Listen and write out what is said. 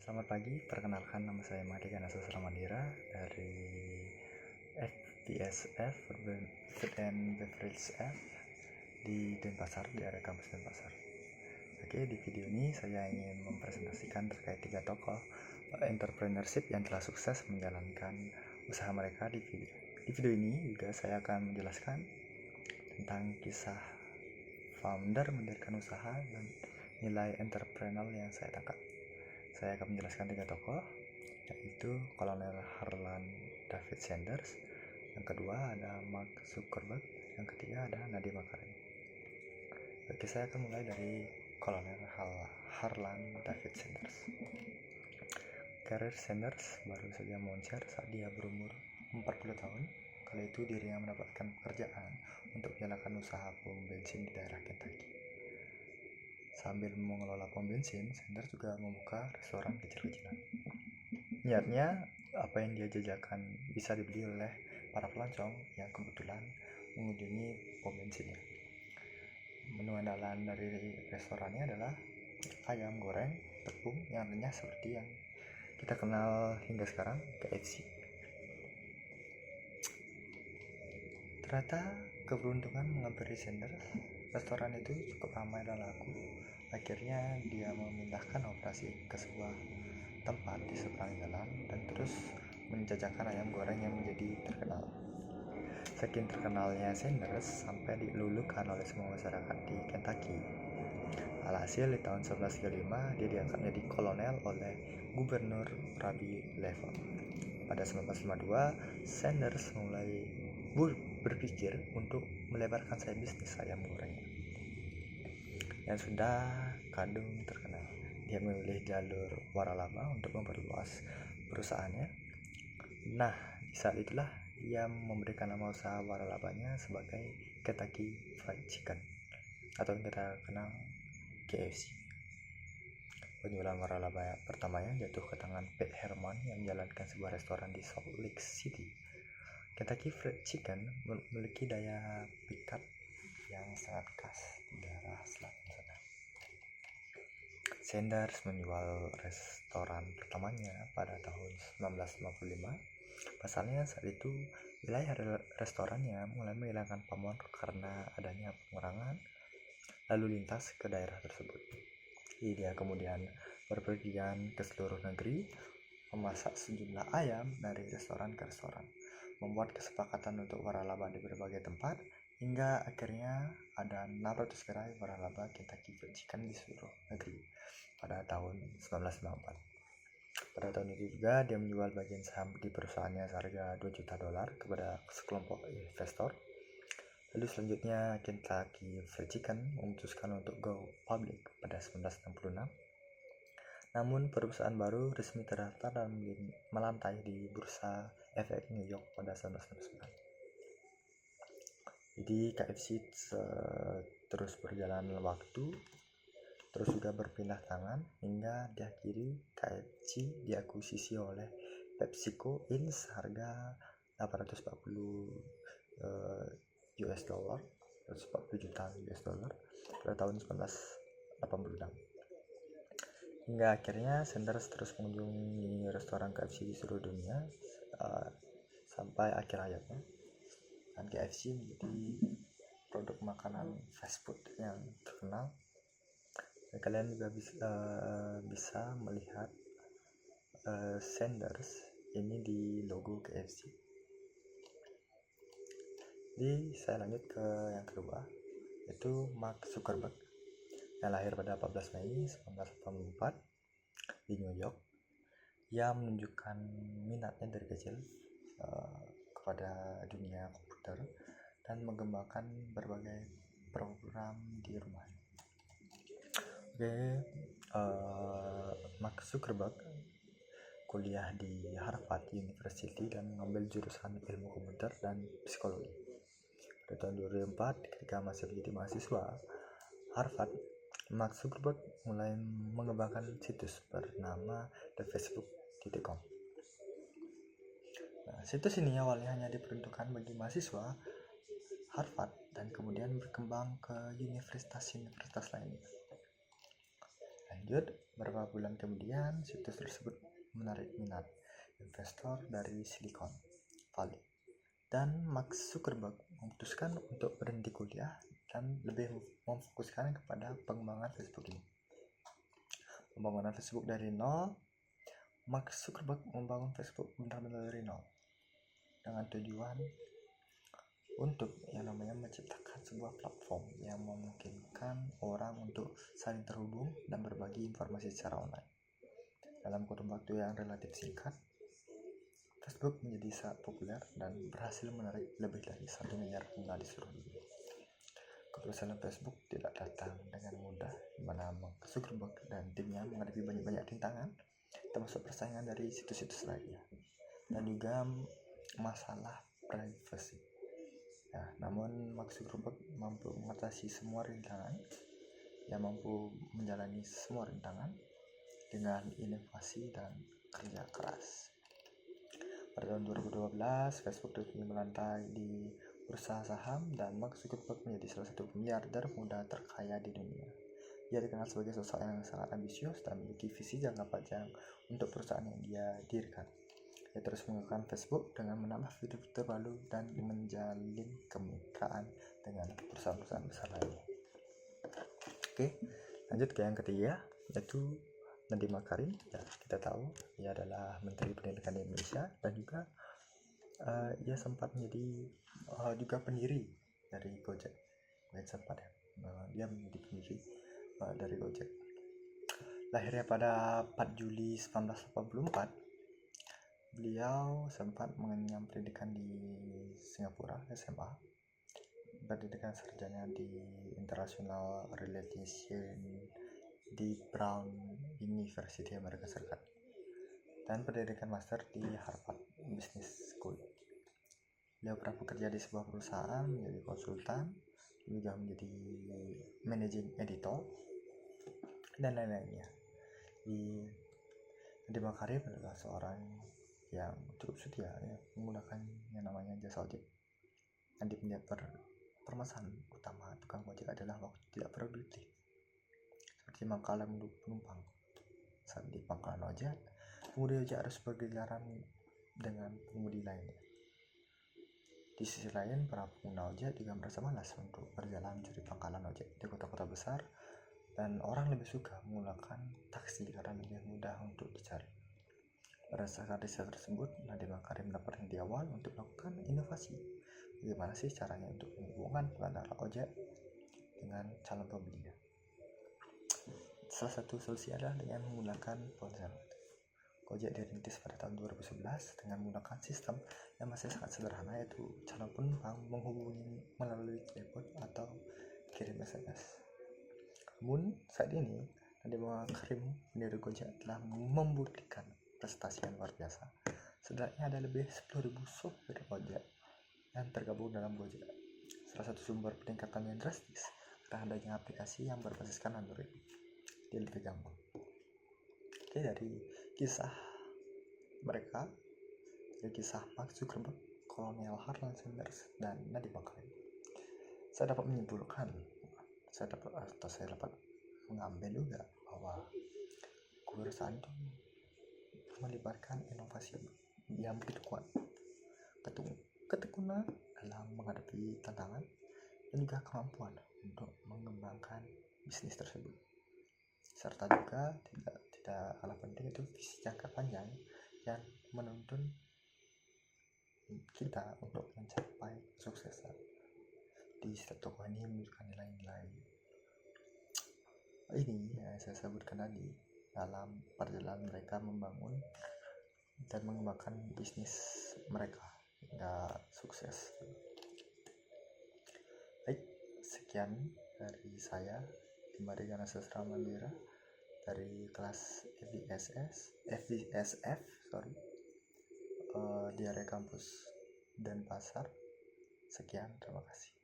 Selamat pagi, perkenalkan nama saya Madi Ganasa Mandira dari FBSF Food and Beverage F di Denpasar, di area kampus Denpasar. Oke, di video ini saya ingin mempresentasikan terkait 3 tokoh entrepreneurship yang telah sukses menjalankan usaha mereka di video. Di video ini juga saya akan menjelaskan tentang kisah founder mendirikan usaha dan nilai entrepreneurial yang saya tangkap. Saya akan menjelaskan 3 tokoh, yaitu Kolonel Harlan David Sanders, yang kedua ada Mark Zuckerberg, yang ketiga ada Nadiem Makarim. Oke, saya akan mulai dari Kolonel Harlan David Sanders. Karir Sanders baru saja moncer saat dia berumur 40 tahun. Kala itu dirinya mendapatkan pekerjaan untuk menyalakan usaha pom bensin di daerah Kentucky. Sambil mengelola pom bensin, Sanders juga membuka restoran kecil-kecilan. Niatnya, apa yang dia jajakan bisa dibeli oleh para pelancong yang kebetulan mengunjungi pom bensinnya. Menu andalan dari restorannya adalah ayam goreng tepung yang renyah seperti yang kita kenal hingga sekarang, KFC. Ternyata keberuntungan menghampiri Sanders. Restoran itu cukup ramai dan laku. Akhirnya dia memindahkan operasi ke sebuah tempat di seberang jalan dan terus menjajakan ayam goreng yang menjadi terkenal. Saking terkenalnya Sanders sampai dilulukan oleh semua masyarakat di Kentucky. Alhasil di tahun 1935 dia diangkat menjadi kolonel oleh Gubernur Robbie Level. Pada 1952 Sanders mulai berpikir untuk melebarkan sayap bisnis ayam goreng yang sudah kadung terkenal. Dia memilih jalur waralaba untuk memperluas perusahaannya. Nah, di saat itulah ia memberikan nama usaha waralabanya sebagai Kentucky Fried Chicken atau yang kita kenal KFC. Penjualan waralaba pertamanya jatuh ke tangan Pat Herman yang menjalankan sebuah restoran di Salt Lake City. Kentucky Fried Chicken memiliki daya pikat yang sangat khas di daerah selatan sana. Sanders menjual restoran pertamanya pada tahun 1955. Pasalnya saat itu wilayah restorannya mulai menghilangkan pamor karena adanya pengurangan lalu lintas ke daerah tersebut. Dia kemudian berpergian ke seluruh negeri, memasak sejumlah ayam dari restoran ke restoran, membuat kesepakatan untuk waralaba di berbagai tempat, hingga akhirnya ada 600 gerai waralaba Kentucky Fried Chicken di seluruh negeri pada tahun 1994. Pada tahun itu juga dia menjual bagian saham di perusahaannya seharga $2 juta kepada sekelompok investor. Lalu selanjutnya Kentucky Fried Chicken memutuskan untuk go public pada 1966. Namun perusahaan baru resmi terdaftar dan melantai di bursa efek New York pada 1969. Jadi KFC terus berjalan waktu, terus juga berpindah tangan hingga diakhiri KFC diakuisisi oleh PepsiCo Inc. seharga 840 US dollar, 140 juta US dollar pada tahun 1986. Hingga akhirnya Sanders terus mengunjungi restoran KFC di seluruh dunia sampai akhir hayatnya. Dan KFC menjadi produk makanan fast food yang terkenal. Dan kalian juga bisa melihat Sanders ini di logo KFC. Jadi saya lanjut ke yang kedua, yaitu Mark Zuckerberg yang lahir pada 14 Mei 1984 di New York. Ia menunjukkan minatnya dari kecil kepada dunia komputer dan mengembangkan berbagai program di rumah. Mark Zuckerberg kuliah di Harvard University dan mengambil jurusan ilmu komputer dan psikologi. Pada tahun 2004 ketika masih menjadi mahasiswa Harvard, Mark Zuckerberg mulai mengembangkan situs bernama thefacebook.com. Situs ini awalnya hanya diperuntukkan bagi mahasiswa Harvard dan kemudian berkembang ke universitas lainnya. Lanjut, beberapa bulan kemudian situs tersebut menarik minat investor dari Silicon Valley, dan Mark Zuckerberg memutuskan untuk berhenti kuliah dan lebih memfokuskan kepada pengembangan Facebook ini. Pembangunan Facebook dari nol. Mark Zuckerberg membangun Facebook benar-benar dari nol dengan tujuan untuk yang namanya menciptakan sebuah platform yang memungkinkan orang untuk saling terhubung dan berbagi informasi secara online. Dalam kurun waktu yang relatif singkat, Facebook menjadi sangat populer dan berhasil menarik lebih dari 1 miliar pengguna di seluruh dunia. Keberhasilan Facebook tidak datang dengan mudah, di mana Mark Zuckerberg dan timnya menghadapi banyak rintangan, termasuk persaingan dari situs-situs lainnya, dan juga masalah privacy. Namun Mark Zuckerberg mampu mengatasi semua rintangan, mampu menjalani semua rintangan dengan inovasi dan kerja keras. Pada tahun 2012, Facebook resmi melantai di bursa saham dan Mark Zuckerberg menjadi salah satu miliarder muda terkaya di dunia. Ia dikenal sebagai sosok yang sangat ambisius dan memiliki visi jangka panjang untuk perusahaan yang dia dirikan. Ia terus mengembangkan Facebook dengan menambah fitur-fitur baru dan menjalin kemitraan dengan perusahaan-perusahaan besar lainnya. Oke, lanjut ke yang ketiga, yaitu Nadiem Makarim. Kita tahu ia adalah Menteri Pendidikan di Indonesia, dan juga ia sempat menjadi juga pendiri dari Gojek. Dia menjadi pendiri dari Gojek. Lahirnya pada 4 Juli 1984. Beliau sempat mengenyam pendidikan di Singapura, SMA, pendidikan sarjana di International Relations di Brown University Amerika Serikat, dan pendidikan master di Harvard Business School. Beliau pernah bekerja di sebuah perusahaan menjadi konsultan, juga menjadi managing editor, dan lain-lainnya. Nadiem Makarim adalah seorang yang cukup setia menggunakan yang namanya jasa ojek. Nadiem melihat permasalahan utama tukang ojek adalah waktu tidak produktif, seperti mangkalan menunggu penumpang. Saat di pangkalan ojek, pengemudi ojek harus bergiliran dengan pengemudi lainnya. Di sisi lain, para pengguna ojek juga merasa malas untuk berjalan mencari pangkalan ojek di kota-kota besar, dan orang lebih suka menggunakan taksi karena lebih mudah untuk dicari. Berdasarkan riset tersebut, Nadiem Makarim mendapatkan di awal untuk melakukan inovasi. Bagaimana sih caranya untuk menghubungkan pengendara ojek dengan calon pembelinya? Salah satu solusi adalah dengan menggunakan ponsel. Gojek dirintis pada tahun 2011 dengan menggunakan sistem yang masih sangat sederhana, yaitu calon penumpang menghubungi melalui telepon atau kirim SMS. Namun saat ini, Nadiem Makarim pendiri Gojek telah membuktikan prestasi yang luar biasa. Setidaknya ada lebih 10.000 sopir ojek yang tergabung dalam Gojek. Salah satu sumber peningkatan yang drastis karena adanya aplikasi yang berbasiskan Android. Dia lebih gampang. Oke, dari kisah mereka, dari kisah Mark Zuckerberg, Kolonel Harlan Sanders, dan Nadiem Makarim, saya dapat menyimpulkan, saya dapat mengambil juga bahwa kewirausahaan itu melibatkan inovasi yang begitu kuat, ketekunan dalam menghadapi tantangan, dan juga kemampuan untuk mengembangkan bisnis tersebut, serta juga tidak kalah penting itu visi jangka panjang yang menuntun kita untuk mencapai kesuksesan. Di setiap tokoh ini menunjukkan nilai-nilai ini yang saya sebutkan tadi dalam perjalanan mereka membangun dan mengembangkan bisnis mereka hingga sukses. Baik, sekian dari saya, Dimadegana Sastra Mandira, dari kelas FBSF di area kampus Denpasar. Sekian, terima kasih.